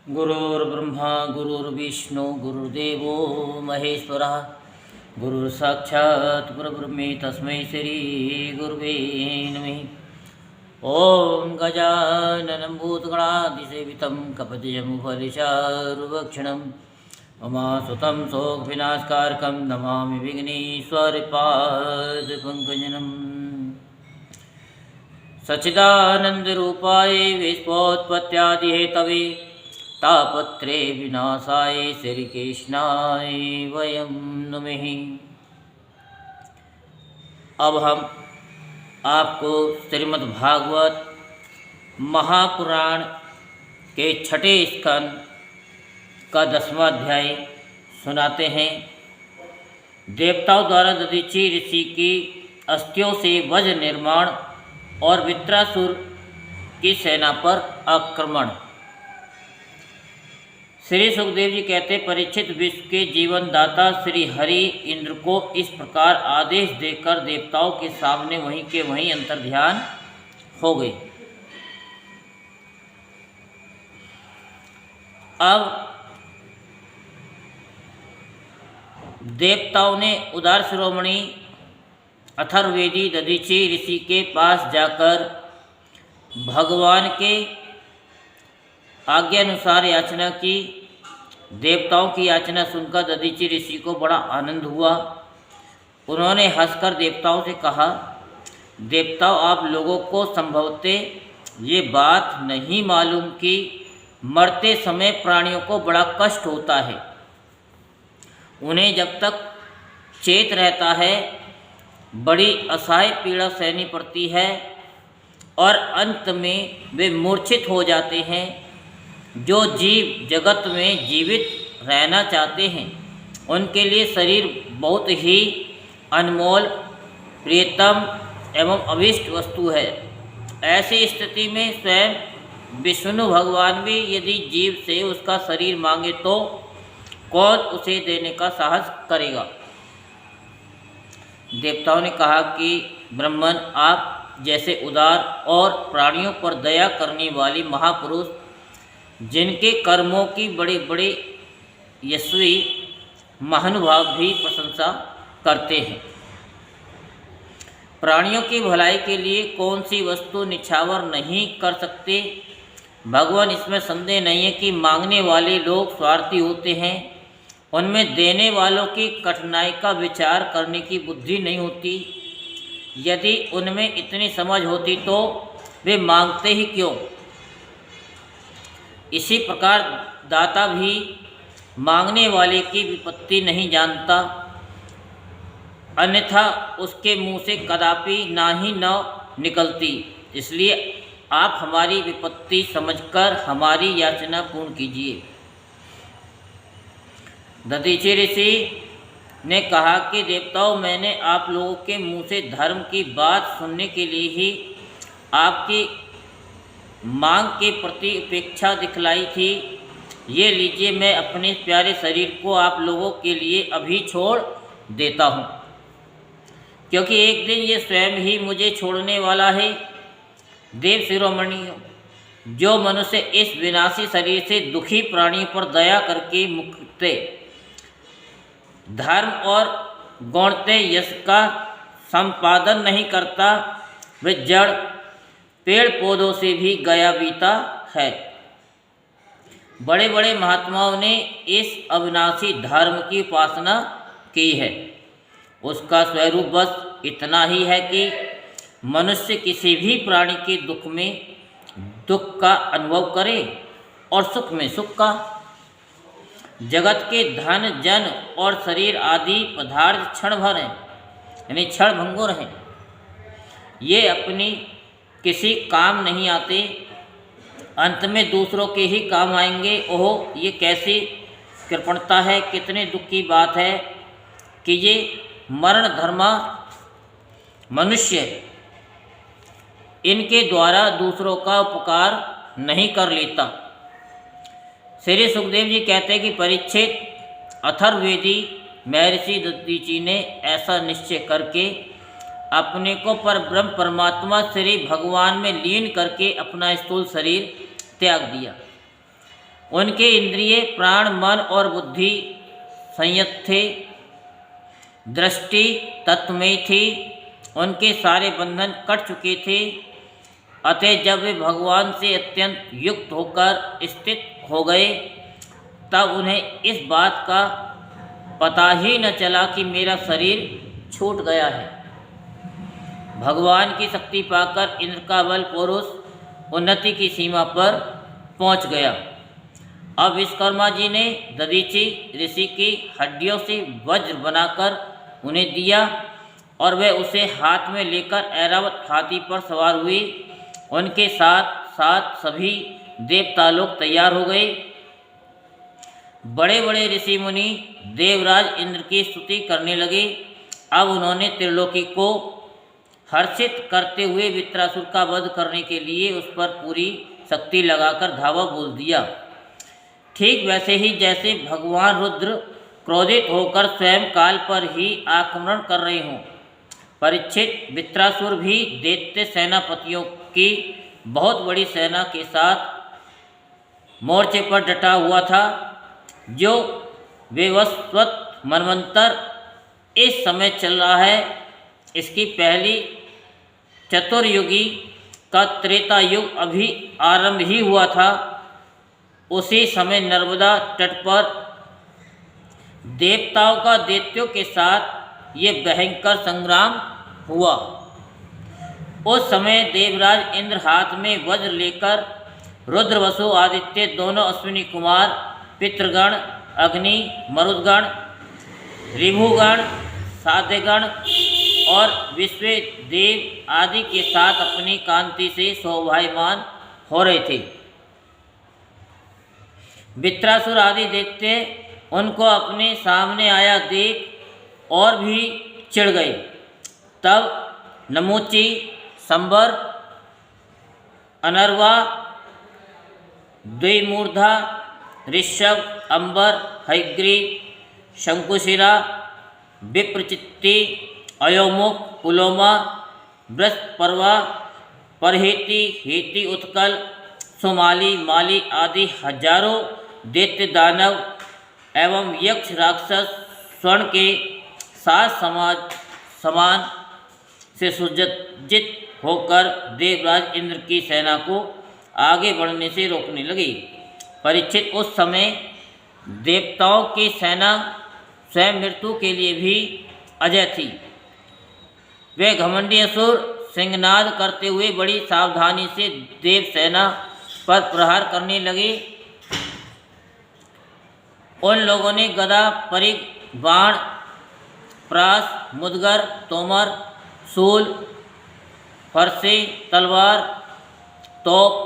गुरुर्ब्रह्मा गुरुर्विष्णु गुरुर्देवो महेश्वरः गुरुर्साक्षात् परब्रह्म तस्मै श्री गुरुवे नमः। ओम गजाननं भूतगणाधिसेवितं कपतिजमुपरिचारुभक्षणं उमासुतं शोकविनाशकारकं नमामि विघ्नेश्वरपादपङ्कजम्। सच्चिदानन्दरूपाय विश्वोत्पत्त्यादिहेतवे तापत्रे विनाशाय श्रीकृष्णाय वयं नमः। अब हम आपको श्रीमद्भागवत महापुराण के छठे स्कंद का 10वां अध्याय सुनाते हैं। देवताओं द्वारा दधीचि ऋषि की अस्थियों से वज्र निर्माण और वृत्रासुर की सेना पर आक्रमण। श्री सुखदेव जी कहते, परीक्षित विश्व के जीवन दाता श्री हरि इंद्र को इस प्रकार आदेश देकर देवताओं के सामने वहीं के वहीं अंतर्ध्यान हो गए। अब देवताओं ने उदार शिरोमणि अथर्ववेदी दधीचि ऋषि के पास जाकर भगवान के आज्ञा अनुसार याचना की। देवताओं की याचना सुनकर दधीचि ऋषि को बड़ा आनंद हुआ। उन्होंने हंसकर देवताओं से कहा, देवताओं, आप लोगों को संभवतः ये बात नहीं मालूम कि मरते समय प्राणियों को बड़ा कष्ट होता है। उन्हें जब तक चेत रहता है बड़ी असहाय पीड़ा सहनी पड़ती है और अंत में वे मूर्छित हो जाते हैं। जो जीव जगत में जीवित रहना चाहते हैं उनके लिए शरीर बहुत ही अनमोल, प्रियतम एवं अभीष्ट वस्तु है। ऐसी स्थिति में स्वयं विष्णु भगवान भी यदि जीव से उसका शरीर मांगे तो कौन उसे देने का साहस करेगा। देवताओं ने कहा कि ब्रह्मन, आप जैसे उदार और प्राणियों पर दया करने वाली महापुरुष, जिनके कर्मों की बड़े बड़े यशस्वी महानुभाव भी प्रशंसा करते हैं, प्राणियों की भलाई के लिए कौन सी वस्तु निछावर नहीं कर सकते। भगवान, इसमें संदेह नहीं है कि मांगने वाले लोग स्वार्थी होते हैं। उनमें देने वालों की कठिनाई का विचार करने की बुद्धि नहीं होती। यदि उनमें इतनी समझ होती तो वे मांगते ही क्यों। इसी प्रकार दाता भी मांगने वाले की विपत्ति नहीं जानता, अन्यथा उसके मुंह से कदापि ना ही न निकलती। इसलिए आप हमारी विपत्ति समझकर हमारी याचना पूर्ण कीजिए। दधीचि ऋषि ने कहा कि देवताओं, मैंने आप लोगों के मुंह से धर्म की बात सुनने के लिए ही आपकी मांग के प्रति उपेक्षा दिखलाई थी। ये लीजिए, मैं अपने प्यारे शरीर को आप लोगों के लिए अभी छोड़ देता हूँ, क्योंकि एक दिन ये स्वयं ही मुझे छोड़ने वाला है। देव शिरोमणियों, जो मनुष्य इस विनाशी शरीर से दुखी प्राणियों पर दया करके मुक्ति, धर्म और गौणते यश का संपादन नहीं करता, वह जड़ पेड़ पौधों से भी गया बीता है। बड़े बड़े महात्माओं ने इस अविनाशी धर्म की उपासना की है। उसका स्वरूप बस इतना ही है कि मनुष्य किसी भी प्राणी के दुख में दुख का अनुभव करे और सुख में सुख का। जगत के धन, जन और शरीर आदि पदार्थ क्षण भर हैं, यानी क्षण भंगुर हैं। ये अपनी किसी काम नहीं आते, अंत में दूसरों के ही काम आएंगे। ओह, ये कैसी कृपणता है, कितने दुख की बात है कि ये मरण धर्मा मनुष्य इनके द्वारा दूसरों का उपकार नहीं कर लेता। श्री सुखदेव जी कहते हैं कि परीक्षित, अथर्ववेदी महर्षि दधीचि ने ऐसा निश्चय करके अपने को पर ब्रह्म परमात्मा श्री भगवान में लीन करके अपना स्थूल शरीर त्याग दिया। उनके इंद्रिय प्राण मन और बुद्धि संयत थे, दृष्टि तत्वमय थी, उनके सारे बंधन कट चुके थे। अतः जब वे भगवान से अत्यंत युक्त होकर स्थित हो गए तब उन्हें इस बात का पता ही न चला कि मेरा शरीर छूट गया है। भगवान की शक्ति पाकर इंद्र का बल पुरुष उन्नति की सीमा पर पहुंच गया। अब विश्वकर्मा जी ने दधीचि ऋषि की हड्डियों से वज्र बनाकर उन्हें दिया और वे उसे हाथ में लेकर ऐरावत हाथी पर सवार हुए। उनके साथ साथ सभी देवता लोग तैयार हो गए। बड़े बड़े ऋषि मुनि देवराज इंद्र की स्तुति करने लगे। अब उन्होंने त्रिलोकी को हर्षित करते हुए वृत्रासुर का वध करने के लिए उस पर पूरी शक्ति लगाकर धावा बोल दिया। ठीक वैसे ही जैसे भगवान रुद्र क्रोधित होकर स्वयं काल पर ही आक्रमण कर रहे हों। परीक्षित, वृत्रासुर भी दैत्य सेनापतियों की बहुत बड़ी सेना के साथ मोर्चे पर डटा हुआ था। जो वैवस्वत मनवंतर इस समय चल रहा है, इसकी पहली चतुर्युगी का त्रेता युग अभी आरंभ ही हुआ था। उसी समय नर्मदा तट पर देवताओं का दैत्यों के साथ ये भयंकर संग्राम हुआ। उस समय देवराज इंद्र हाथ में वज्र लेकर रुद्र वसु आदित्य दोनों अश्विनी कुमार पितृगण अग्नि मरुदगण ऋभुगण साध्यगण और विश्व देव आदि के साथ अपनी कांति से शोभायमान हो रहे थे। वृत्रासुर आदि दैत्य उनको अपने सामने आया देख और भी चिढ़ गए। तब नमूची, संबर, अनर्वा, द्विमूर्धा, ऋषभ, अंबर, हयग्रीव, शंकुशिरा, विप्रचित्ति, अयोमुख, पुलोमा, बृहस्पर्वा, परहेती, हेती, उत्कल, सुमाली, माली आदि हजारों दैत्य दानव एवं यक्ष राक्षस स्वर्ण के साथ समान से सुसज्जित होकर देवराज इंद्र की सेना को आगे बढ़ने से रोकने लगी। परीक्षित, उस समय देवताओं की सेना स्वयं मृत्यु के लिए भी अजय थी। वे घमंडी असुर सिंहनाद करते हुए बड़ी सावधानी से देव सेना पर प्रहार करने लगे। उन लोगों ने गदा, परिघ, बाण, प्रास, मुदगर, तोमर, शूल, फरसे, तलवार, तोप,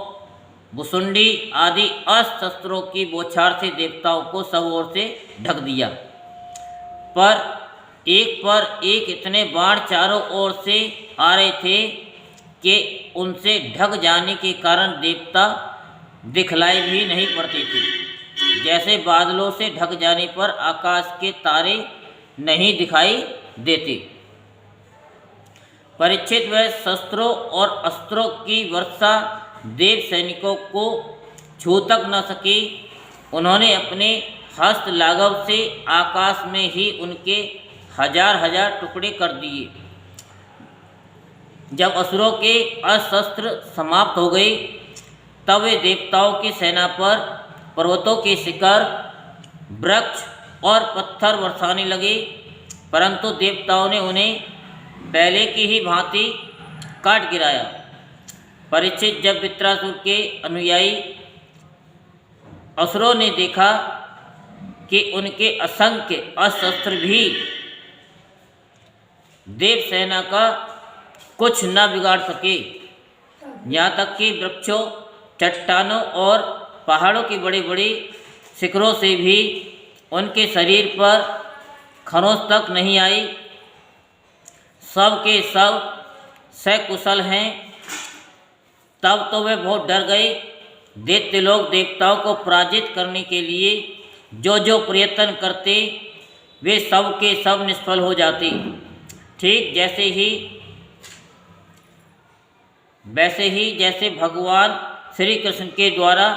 भुसुंडी आदि अस्त्र शस्त्रों की बौछार से देवताओं को सब ओर से ढक दिया। पर एक इतने बाण चारों ओर से आ रहे थे कि उनसे ढक जाने के कारण देवता दिखलाई भी नहीं पड़ते थे। जैसे बादलों से ढक जाने पर आकाश के तारे नहीं दिखाई देते। परीक्षित, वह शस्त्रों और अस्त्रों की वर्षा देव सैनिकों को छू तक न सकी। उन्होंने अपने हस्त लाघव से आकाश में ही उनके हजार हजार टुकड़े कर दिए। जब असुरों के अस्त्र समाप्त हो गए तब वे देवताओं की सेना पर पर्वतों के शिखर, वृक्ष और पत्थर बरसाने लगे, परंतु देवताओं ने उन्हें पहले की ही भांति काट गिराया। परीक्षित, जब वृत्रासुर के अनुयायी असुरों ने देखा कि उनके असंख्य अस्त्र भी देव सेना का कुछ न बिगाड़ सके, यहाँ तक कि वृक्षों, चट्टानों और पहाड़ों की बड़ी बड़ी शिखरों से भी उनके शरीर पर खरोंच तक नहीं आई, सब के सब सकुशल हैं। तब तो वे बहुत डर गए। दैत्य लोग देवताओं को पराजित करने के लिए जो जो प्रयत्न करते वे सब के सब निष्फल हो जाते। ठीक वैसे ही जैसे भगवान श्री कृष्ण के द्वारा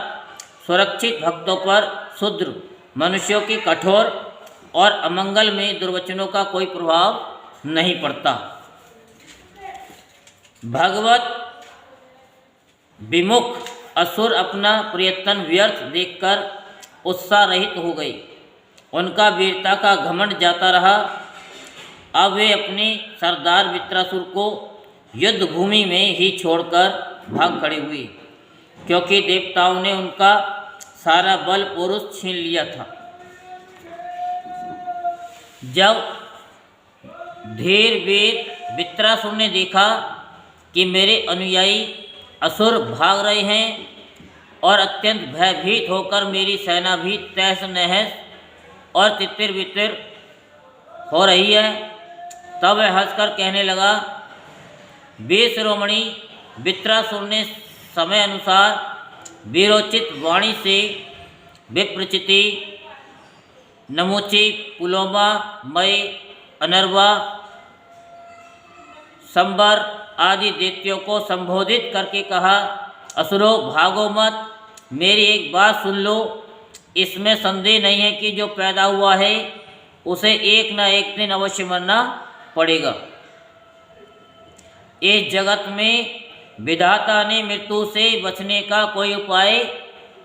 सुरक्षित भक्तों पर शूद्र मनुष्यों की कठोर और अमंगल में दुर्वचनों का कोई प्रभाव नहीं पड़ता। भगवत विमुख असुर अपना प्रयत्न व्यर्थ देखकर उत्साह रहित हो गए। उनका वीरता का घमंड जाता रहा। अब वे अपने सरदार वृत्रासुर को युद्ध भूमि में ही छोड़कर भाग खड़े हुए, क्योंकि देवताओं ने उनका सारा बल पुरुष छीन लिया था। जब धीर वीर वृत्रासुर ने देखा कि मेरे अनुयायी असुर भाग रहे हैं और अत्यंत भयभीत होकर मेरी सेना भी तहस नहस और तितिर बितिर हो रही है, तब वह हंसकर कहने लगा, वीर शिरोमणि वृत्रासुर ने समय अनुसार वीरोचित वाणी से विप्रचिति, नमोची, पुलोमा, मय, अनर्वा, संबर आदि दैत्यों को संबोधित करके कहा, असुरो भागो मत, मेरी एक बात सुन लो। इसमें संदेह नहीं है कि जो पैदा हुआ है उसे एक न एक दिन अवश्य मरना पड़ेगा। इस जगत में विधाता ने मृत्यु से बचने का कोई उपाय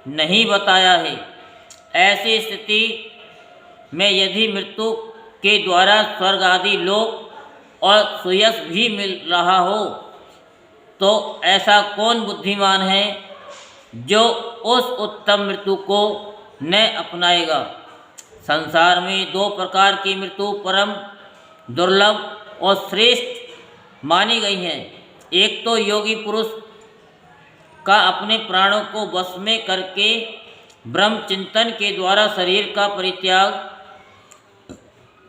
नहीं बताया है। ऐसी स्थिति में यदि मृत्यु के द्वारा स्वर्ग आदि लोक और सुयश भी मिल रहा हो, तो ऐसा कौन बुद्धिमान है जो उस उत्तम मृत्यु को न अपनाएगा। संसार में दो प्रकार की मृत्यु परम दुर्लभ और श्रेष्ठ मानी गई हैं। एक तो योगी पुरुष का अपने प्राणों को वश में करके ब्रह्म चिंतन के द्वारा शरीर का परित्याग,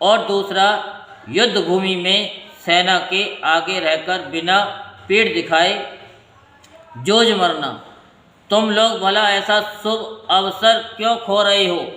और दूसरा युद्ध भूमि में सेना के आगे रहकर बिना पीठ दिखाए जूझ मरना। तुम लोग भला ऐसा शुभ अवसर क्यों खो रहे हो।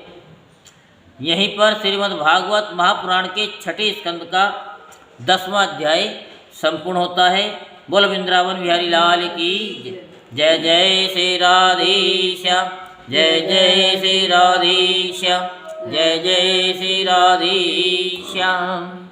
यहीं पर श्रीमद् भागवत महापुराण के छठे स्कंद का 10वां अध्याय संपूर्ण होता है। बोल वृंदावन बिहारी लाल की जय। जय श्री राधेश्याम, जय जय श्री राधेश्याम, जय जय श्री राधेश्याम।